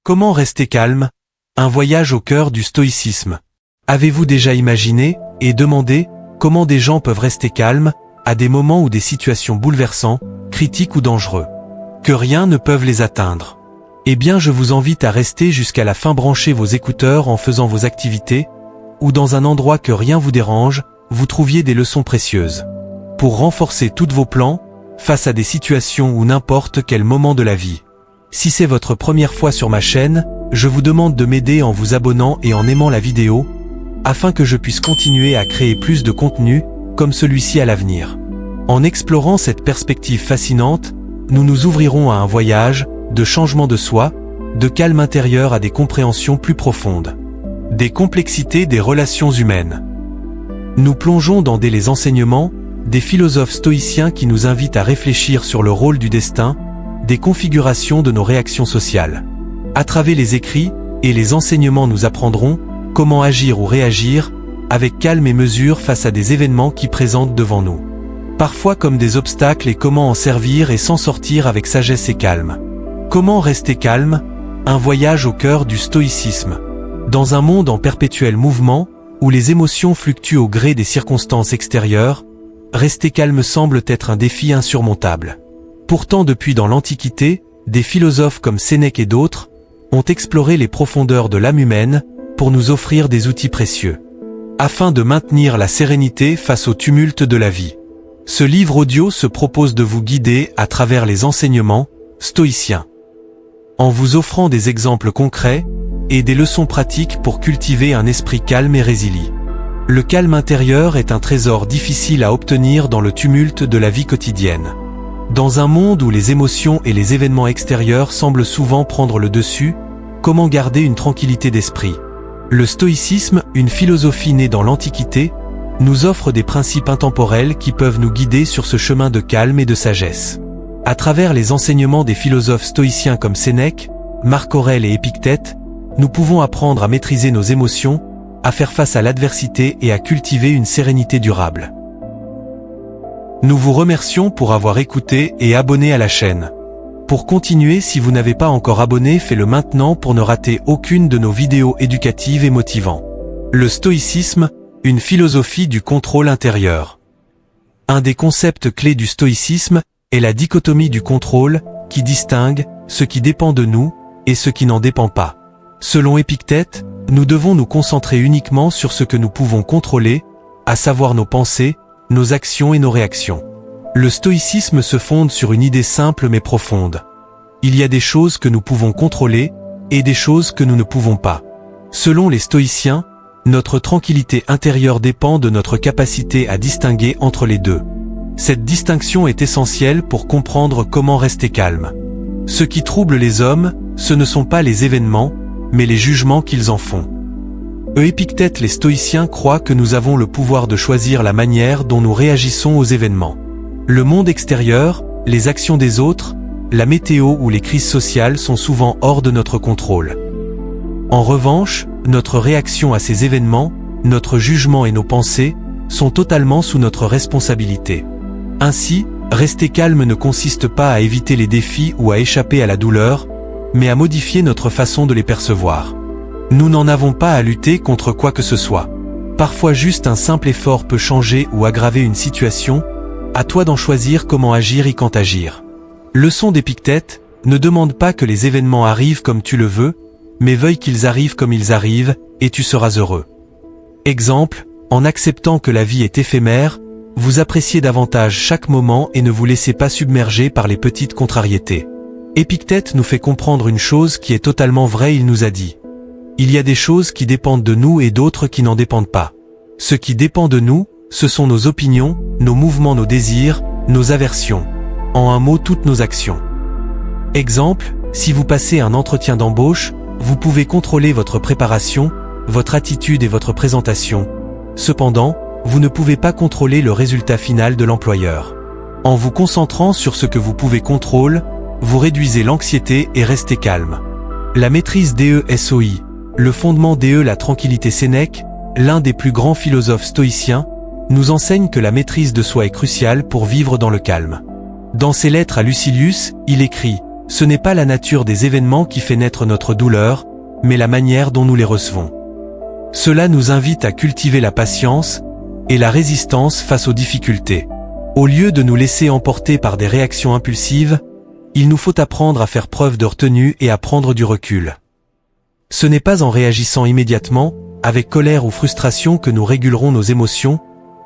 Comment rester calme? Un voyage au cœur du stoïcisme. Avez-vous déjà imaginé et demandé comment des gens peuvent rester calmes à des moments ou des situations bouleversantes, critiques ou dangereux, que rien ne peut les atteindre? Eh bien, je vous invite à rester jusqu'à la fin, brancher vos écouteurs en faisant vos activités, ou dans un endroit que rien vous dérange, vous trouviez des leçons précieuses. Pour renforcer tous vos plans, face à des situations ou n'importe quel moment de la vie. Si c'est votre première fois sur ma chaîne, je vous demande de m'aider en vous abonnant et en aimant la vidéo, afin que je puisse continuer à créer plus de contenu, comme celui-ci à l'avenir. En explorant cette perspective fascinante, nous nous ouvrirons à un voyage, de changement de soi, de calme intérieur à des compréhensions plus profondes. Des complexités des relations humaines. Nous plongeons dans les enseignements, des philosophes stoïciens qui nous invitent à réfléchir sur le rôle du destin, des configurations de nos réactions sociales. À travers les écrits et les enseignements, nous apprendrons comment agir ou réagir, avec calme et mesure face à des événements qui présentent devant nous. Parfois comme des obstacles, et comment en servir et s'en sortir avec sagesse et calme. Comment rester calme? Un voyage au cœur du stoïcisme. Dans un monde en perpétuel mouvement, où les émotions fluctuent au gré des circonstances extérieures, rester calme semble être un défi insurmontable. Pourtant, depuis dans l'Antiquité, des philosophes comme Sénèque et d'autres ont exploré les profondeurs de l'âme humaine pour nous offrir des outils précieux, afin de maintenir la sérénité face au tumulte de la vie. Ce livre audio se propose de vous guider à travers les enseignements stoïciens, en vous offrant des exemples concrets et des leçons pratiques pour cultiver un esprit calme et résilient. Le calme intérieur est un trésor difficile à obtenir dans le tumulte de la vie quotidienne. Dans un monde où les émotions et les événements extérieurs semblent souvent prendre le dessus, comment garder une tranquillité d'esprit? Le stoïcisme, une philosophie née dans l'Antiquité, nous offre des principes intemporels qui peuvent nous guider sur ce chemin de calme et de sagesse. À travers les enseignements des philosophes stoïciens comme Sénèque, Marc Aurèle et Épictète, nous pouvons apprendre à maîtriser nos émotions, à faire face à l'adversité et à cultiver une sérénité durable. Nous vous remercions pour avoir écouté et abonné à la chaîne. Pour continuer, si vous n'avez pas encore abonné, faites-le maintenant pour ne rater aucune de nos vidéos éducatives et motivantes. Le stoïcisme, une philosophie du contrôle intérieur. Un des concepts clés du stoïcisme est la dichotomie du contrôle, qui distingue ce qui dépend de nous et ce qui n'en dépend pas. Selon Épictète, nous devons nous concentrer uniquement sur ce que nous pouvons contrôler, à savoir nos pensées, nos actions et nos réactions. Le stoïcisme se fonde sur une idée simple mais profonde. Il y a des choses que nous pouvons contrôler, et des choses que nous ne pouvons pas. Selon les stoïciens, notre tranquillité intérieure dépend de notre capacité à distinguer entre les deux. Cette distinction est essentielle pour comprendre comment rester calme. Ce qui trouble les hommes, ce ne sont pas les événements, mais les jugements qu'ils en font. Épictète, les stoïciens croient que nous avons le pouvoir de choisir la manière dont nous réagissons aux événements. Le monde extérieur, les actions des autres, la météo ou les crises sociales sont souvent hors de notre contrôle. En revanche, notre réaction à ces événements, notre jugement et nos pensées, sont totalement sous notre responsabilité. Ainsi, rester calme ne consiste pas à éviter les défis ou à échapper à la douleur, mais à modifier notre façon de les percevoir. Nous n'en avons pas à lutter contre quoi que ce soit. Parfois juste un simple effort peut changer ou aggraver une situation, à toi d'en choisir comment agir et quand agir. Leçon d'Épictète, ne demande pas que les événements arrivent comme tu le veux, mais veuille qu'ils arrivent comme ils arrivent, et tu seras heureux. Exemple, en acceptant que la vie est éphémère, vous appréciez davantage chaque moment et ne vous laissez pas submerger par les petites contrariétés. Épictète nous fait comprendre une chose qui est totalement vraie, il nous a dit. Il y a des choses qui dépendent de nous et d'autres qui n'en dépendent pas. Ce qui dépend de nous, ce sont nos opinions, nos mouvements, nos désirs, nos aversions. En un mot, toutes nos actions. Exemple, si vous passez un entretien d'embauche, vous pouvez contrôler votre préparation, votre attitude et votre présentation. Cependant, vous ne pouvez pas contrôler le résultat final de l'employeur. En vous concentrant sur ce que vous pouvez contrôler, vous réduisez l'anxiété et restez calme. La maîtrise DE-SOI, le fondement DE, la tranquillité. Sénèque, l'un des plus grands philosophes stoïciens, nous enseigne que la maîtrise de soi est cruciale pour vivre dans le calme. Dans ses lettres à Lucilius, il écrit ce n'est pas la nature des événements qui fait naître notre douleur, mais la manière dont nous les recevons. Cela nous invite à cultiver la patience et la résistance face aux difficultés. Au lieu de nous laisser emporter par des réactions impulsives, il nous faut apprendre à faire preuve de retenue et à prendre du recul. Ce n'est pas en réagissant immédiatement, avec colère ou frustration que nous régulerons nos émotions,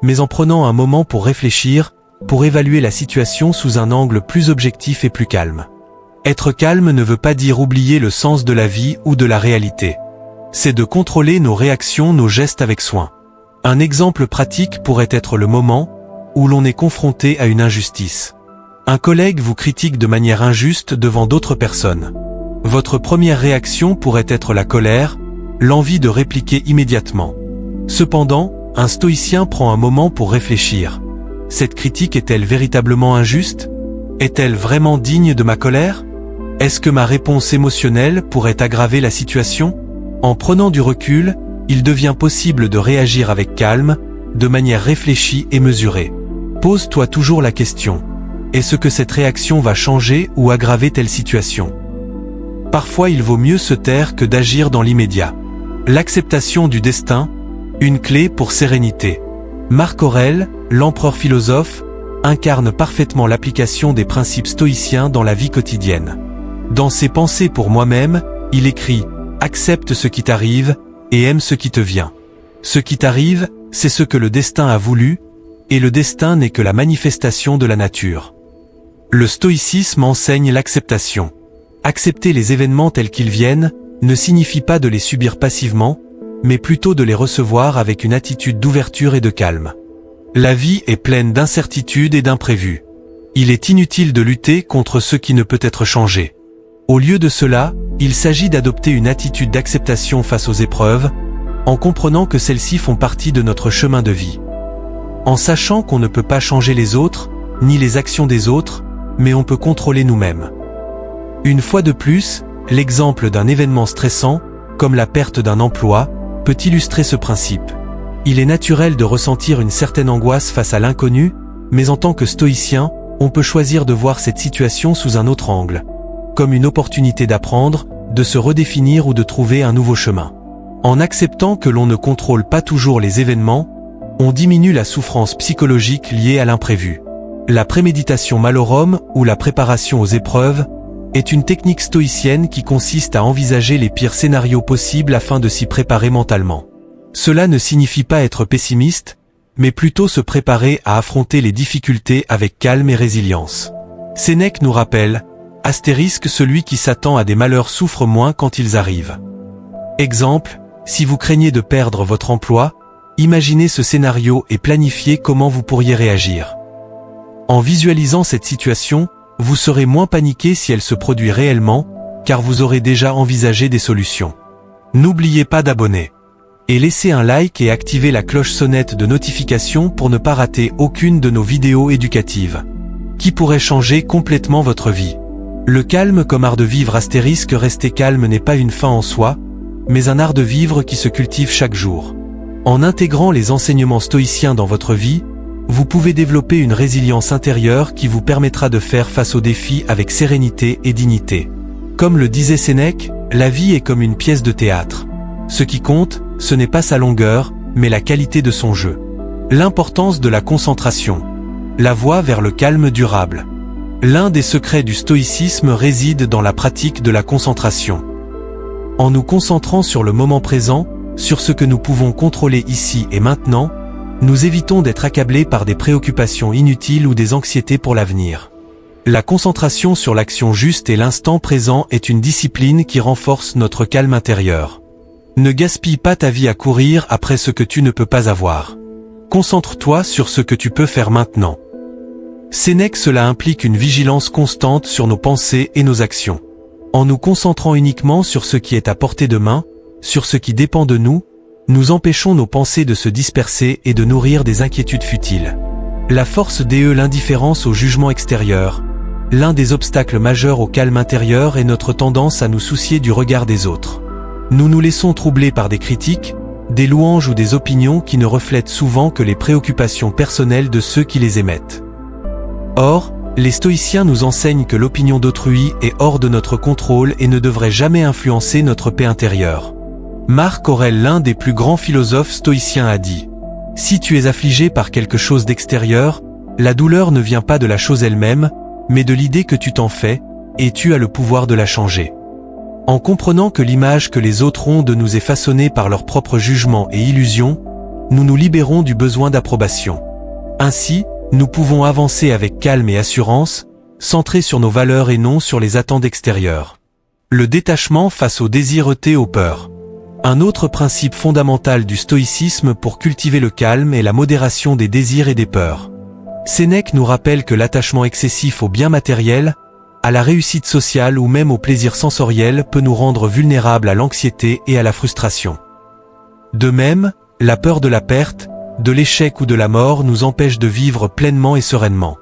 mais en prenant un moment pour réfléchir, pour évaluer la situation sous un angle plus objectif et plus calme. Être calme ne veut pas dire oublier le sens de la vie ou de la réalité. C'est de contrôler nos réactions, nos gestes avec soin. Un exemple pratique pourrait être le moment où l'on est confronté à une injustice. Un collègue vous critique de manière injuste devant d'autres personnes. Votre première réaction pourrait être la colère, l'envie de répliquer immédiatement. Cependant, un stoïcien prend un moment pour réfléchir. Cette critique est-elle véritablement injuste? Est-elle vraiment digne de ma colère? Est-ce que ma réponse émotionnelle pourrait aggraver la situation? En prenant du recul, il devient possible de réagir avec calme, de manière réfléchie et mesurée. Pose-toi toujours la question. Est-ce que cette réaction va changer ou aggraver telle situation? Parfois il vaut mieux se taire que d'agir dans l'immédiat. L'acceptation du destin, une clé pour sérénité. Marc Aurèle, l'empereur philosophe, incarne parfaitement l'application des principes stoïciens dans la vie quotidienne. Dans ses Pensées pour moi-même, il écrit « Accepte ce qui t'arrive et aime ce qui te vient. Ce qui t'arrive, c'est ce que le destin a voulu, et le destin n'est que la manifestation de la nature. » Le stoïcisme enseigne l'acceptation. Accepter les événements tels qu'ils viennent ne signifie pas de les subir passivement, mais plutôt de les recevoir avec une attitude d'ouverture et de calme. La vie est pleine d'incertitudes et d'imprévus. Il est inutile de lutter contre ce qui ne peut être changé. Au lieu de cela, il s'agit d'adopter une attitude d'acceptation face aux épreuves, en comprenant que celles-ci font partie de notre chemin de vie. En sachant qu'on ne peut pas changer les autres, ni les actions des autres, mais on peut contrôler nous-mêmes. Une fois de plus, l'exemple d'un événement stressant, comme la perte d'un emploi, peut illustrer ce principe. Il est naturel de ressentir une certaine angoisse face à l'inconnu, mais en tant que stoïcien, on peut choisir de voir cette situation sous un autre angle, comme une opportunité d'apprendre, de se redéfinir ou de trouver un nouveau chemin. En acceptant que l'on ne contrôle pas toujours les événements, on diminue la souffrance psychologique liée à l'imprévu. La préméditation malorum ou la préparation aux épreuves est une technique stoïcienne qui consiste à envisager les pires scénarios possibles afin de s'y préparer mentalement. Cela ne signifie pas être pessimiste, mais plutôt se préparer à affronter les difficultés avec calme et résilience. Sénèque nous rappelle, astérisque celui qui s'attend à des malheurs souffre moins quand ils arrivent. Exemple, si vous craignez de perdre votre emploi, imaginez ce scénario et planifiez comment vous pourriez réagir. En visualisant cette situation, vous serez moins paniqué si elle se produit réellement, car vous aurez déjà envisagé des solutions. N'oubliez pas d'abonner. Et laissez un like et activez la cloche sonnette de notification pour ne pas rater aucune de nos vidéos éducatives, qui pourrait changer complètement votre vie. Le calme comme art de vivre astérisque rester calme n'est pas une fin en soi, mais un art de vivre qui se cultive chaque jour. En intégrant les enseignements stoïciens dans votre vie, vous pouvez développer une résilience intérieure qui vous permettra de faire face aux défis avec sérénité et dignité. Comme le disait Sénèque, la vie est comme une pièce de théâtre. Ce qui compte, ce n'est pas sa longueur, mais la qualité de son jeu. L'importance de la concentration. La voie vers le calme durable. L'un des secrets du stoïcisme réside dans la pratique de la concentration. En nous concentrant sur le moment présent, sur ce que nous pouvons contrôler ici et maintenant, nous évitons d'être accablés par des préoccupations inutiles ou des anxiétés pour l'avenir. La concentration sur l'action juste et l'instant présent est une discipline qui renforce notre calme intérieur. Ne gaspille pas ta vie à courir après ce que tu ne peux pas avoir. Concentre-toi sur ce que tu peux faire maintenant. Sénèque, cela implique une vigilance constante sur nos pensées et nos actions. En nous concentrant uniquement sur ce qui est à portée de main, sur ce qui dépend de nous, nous empêchons nos pensées de se disperser et de nourrir des inquiétudes futiles. La force DE l'indifférence au jugement extérieur. L'un des obstacles majeurs au calme intérieur est notre tendance à nous soucier du regard des autres. Nous nous laissons troubler par des critiques, des louanges ou des opinions qui ne reflètent souvent que les préoccupations personnelles de ceux qui les émettent. Or, Les stoïciens nous enseignent que l'opinion d'autrui est hors de notre contrôle et ne devrait jamais influencer notre paix intérieure. Marc Aurèle, l'un des plus grands philosophes stoïciens, a dit « Si tu es affligé par quelque chose d'extérieur, la douleur ne vient pas de la chose elle-même, mais de l'idée que tu t'en fais, et tu as le pouvoir de la changer. » En comprenant que l'image que les autres ont de nous est façonnée par leurs propres jugements et illusions, nous nous libérons du besoin d'approbation. Ainsi, nous pouvons avancer avec calme et assurance, centrés sur nos valeurs et non sur les attentes extérieures. Le détachement face aux désirs et aux peurs. Un autre principe fondamental du stoïcisme pour cultiver le calme est la modération des désirs et des peurs. Sénèque nous rappelle que l'attachement excessif aux biens matériels, à la réussite sociale ou même au plaisir sensoriel peut nous rendre vulnérables à l'anxiété et à la frustration. De même, la peur de la perte, de l'échec ou de la mort nous empêche de vivre pleinement et sereinement.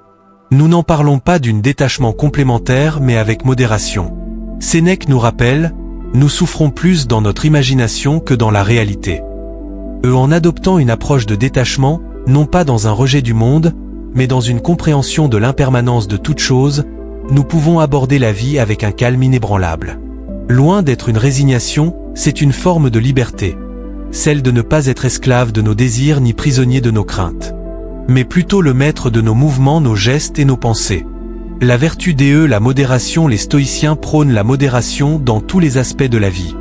Nous n'en parlons pas d'un détachement complémentaire mais avec modération. Sénèque nous rappelle, nous souffrons plus dans notre imagination que dans la réalité. En adoptant une approche de détachement, non pas dans un rejet du monde, mais dans une compréhension de l'impermanence de toute chose, nous pouvons aborder la vie avec un calme inébranlable. Loin d'être une résignation, c'est une forme de liberté. Celle de ne pas être esclave de nos désirs ni prisonnier de nos craintes. Mais plutôt le maître de nos mouvements, nos gestes et nos pensées. La vertu la modération. Les stoïciens prônent la modération dans tous les aspects de la vie.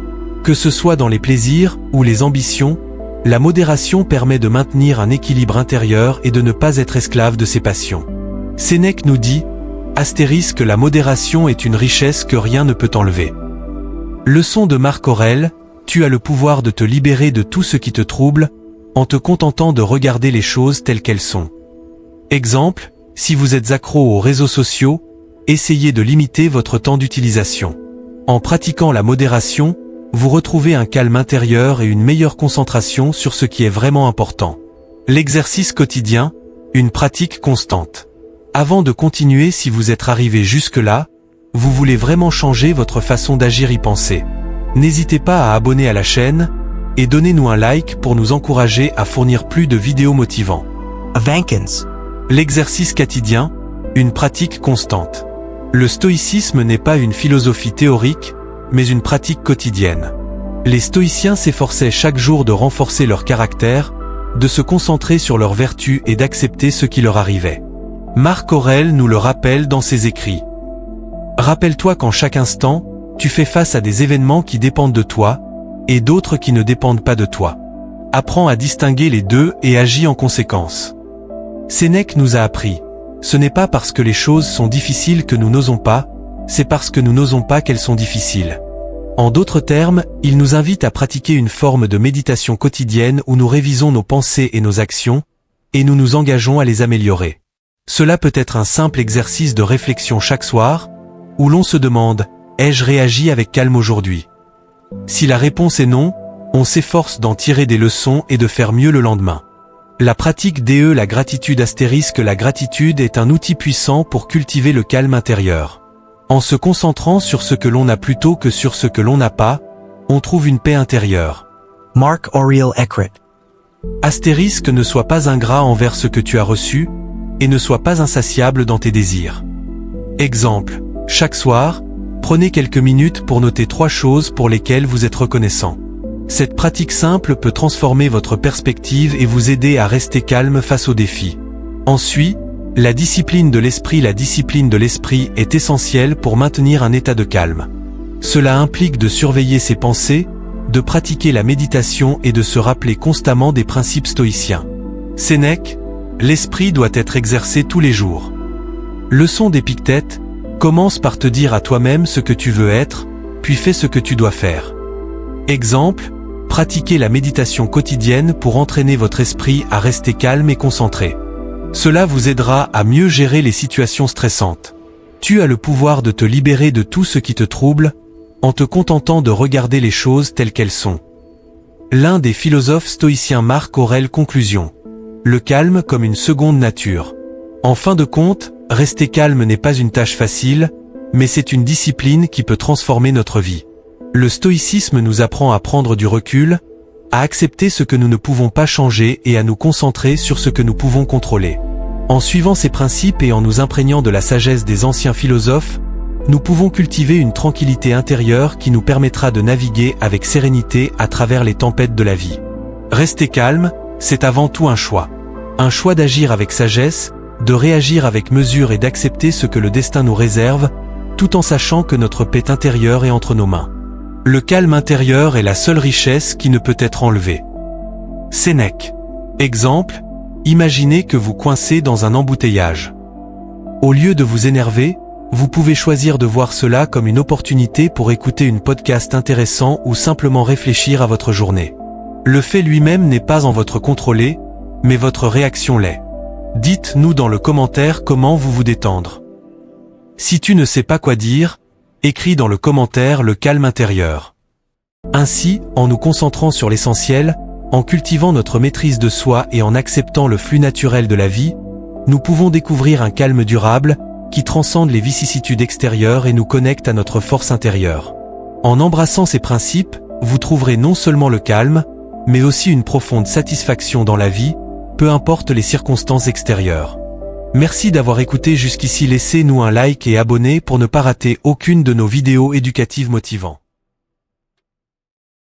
Que ce soit dans les plaisirs ou les ambitions, la modération permet de maintenir un équilibre intérieur et de ne pas être esclave de ses passions. Sénèque nous dit * la modération est une richesse que rien ne peut enlever. Leçon de Marc Aurèle, tu as le pouvoir de te libérer de tout ce qui te trouble, en te contentant de regarder les choses telles qu'elles sont. Exemple, si vous êtes accro aux réseaux sociaux, essayez de limiter votre temps d'utilisation. En pratiquant la modération, vous retrouvez un calme intérieur et une meilleure concentration sur ce qui est vraiment important. L'exercice quotidien, une pratique constante. Avant de continuer, si vous êtes arrivé jusque-là, vous voulez vraiment changer votre façon d'agir, y penser. N'hésitez pas à abonner à la chaîne, et donnez-nous un like pour nous encourager à fournir plus de vidéos motivantes. L'exercice quotidien, une pratique constante. Le stoïcisme n'est pas une philosophie théorique, mais une pratique quotidienne. Les stoïciens s'efforçaient chaque jour de renforcer leur caractère, de se concentrer sur leurs vertus et d'accepter ce qui leur arrivait. Marc Aurèle nous le rappelle dans ses écrits. Rappelle-toi qu'en chaque instant, tu fais face à des événements qui dépendent de toi, et d'autres qui ne dépendent pas de toi. Apprends à distinguer les deux et agis en conséquence. Sénèque nous a appris, ce n'est pas parce que les choses sont difficiles que nous n'osons pas, c'est parce que nous n'osons pas qu'elles sont difficiles. En d'autres termes, il nous invite à pratiquer une forme de méditation quotidienne où nous révisons nos pensées et nos actions, et nous nous engageons à les améliorer. Cela peut être un simple exercice de réflexion chaque soir, où l'on se demande « Ai-je réagi avec calme aujourd'hui ?» Si la réponse est non, on s'efforce d'en tirer des leçons et de faire mieux le lendemain. La pratique la gratitude * la gratitude est un outil puissant pour cultiver le calme intérieur. En se concentrant sur ce que l'on a plutôt que sur ce que l'on n'a pas, on trouve une paix intérieure. Marc Aurèle écrit. * ne sois pas ingrat envers ce que tu as reçu, et ne sois pas insatiable dans tes désirs. Exemple, chaque soir, prenez quelques minutes pour noter 3 choses pour lesquelles vous êtes reconnaissant. Cette pratique simple peut transformer votre perspective et vous aider à rester calme face aux défis. Ensuite, la discipline de l'esprit. La discipline de l'esprit est essentielle pour maintenir un état de calme. Cela implique de surveiller ses pensées, de pratiquer la méditation et de se rappeler constamment des principes stoïciens. Sénèque, l'esprit doit être exercé tous les jours. Leçon d'Épictète, commence par te dire à toi-même ce que tu veux être, puis fais ce que tu dois faire. Exemple, pratiquez la méditation quotidienne pour entraîner votre esprit à rester calme et concentré. Cela vous aidera à mieux gérer les situations stressantes. Tu as le pouvoir de te libérer de tout ce qui te trouble, en te contentant de regarder les choses telles qu'elles sont. L'un des philosophes stoïciens Marc Aurèle. Conclusion. Le calme comme une seconde nature. En fin de compte, rester calme n'est pas une tâche facile, mais c'est une discipline qui peut transformer notre vie. Le stoïcisme nous apprend à prendre du recul, à accepter ce que nous ne pouvons pas changer et à nous concentrer sur ce que nous pouvons contrôler. En suivant ces principes et en nous imprégnant de la sagesse des anciens philosophes, nous pouvons cultiver une tranquillité intérieure qui nous permettra de naviguer avec sérénité à travers les tempêtes de la vie. Rester calme, c'est avant tout un choix. Un choix d'agir avec sagesse, de réagir avec mesure et d'accepter ce que le destin nous réserve, tout en sachant que notre paix intérieure est entre nos mains. Le calme intérieur est la seule richesse qui ne peut être enlevée. Sénèque. Exemple, imaginez que vous coincez dans un embouteillage. Au lieu de vous énerver, vous pouvez choisir de voir cela comme une opportunité pour écouter une podcast intéressant ou simplement réfléchir à votre journée. Le fait lui-même n'est pas en votre contrôle, mais votre réaction l'est. Dites-nous dans le commentaire comment vous vous détendre. Si tu ne sais pas quoi dire, écris dans le commentaire le calme intérieur. Ainsi, en nous concentrant sur l'essentiel, en cultivant notre maîtrise de soi et en acceptant le flux naturel de la vie, nous pouvons découvrir un calme durable, qui transcende les vicissitudes extérieures et nous connecte à notre force intérieure. En embrassant ces principes, vous trouverez non seulement le calme, mais aussi une profonde satisfaction dans la vie, peu importe les circonstances extérieures. Merci d'avoir écouté jusqu'ici, laissez-nous un like et abonnez pour ne pas rater aucune de nos vidéos éducatives motivantes.